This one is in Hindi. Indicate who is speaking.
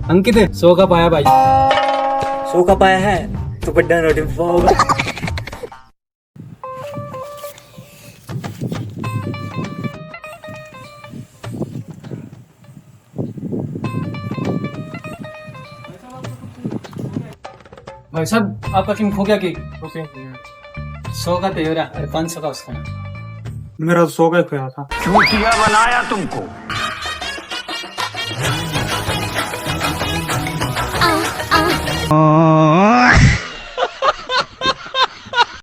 Speaker 1: अंकित 100 का पाया भाई।
Speaker 2: 100 का पाया है तो बड्डा नोटिस होगा।
Speaker 1: भाई साहब आपका किन खो गया कि 100 का तेरा 500 का उसका।
Speaker 3: मेरा 100 का खोया था।
Speaker 4: चूतिया बनाया तुमको।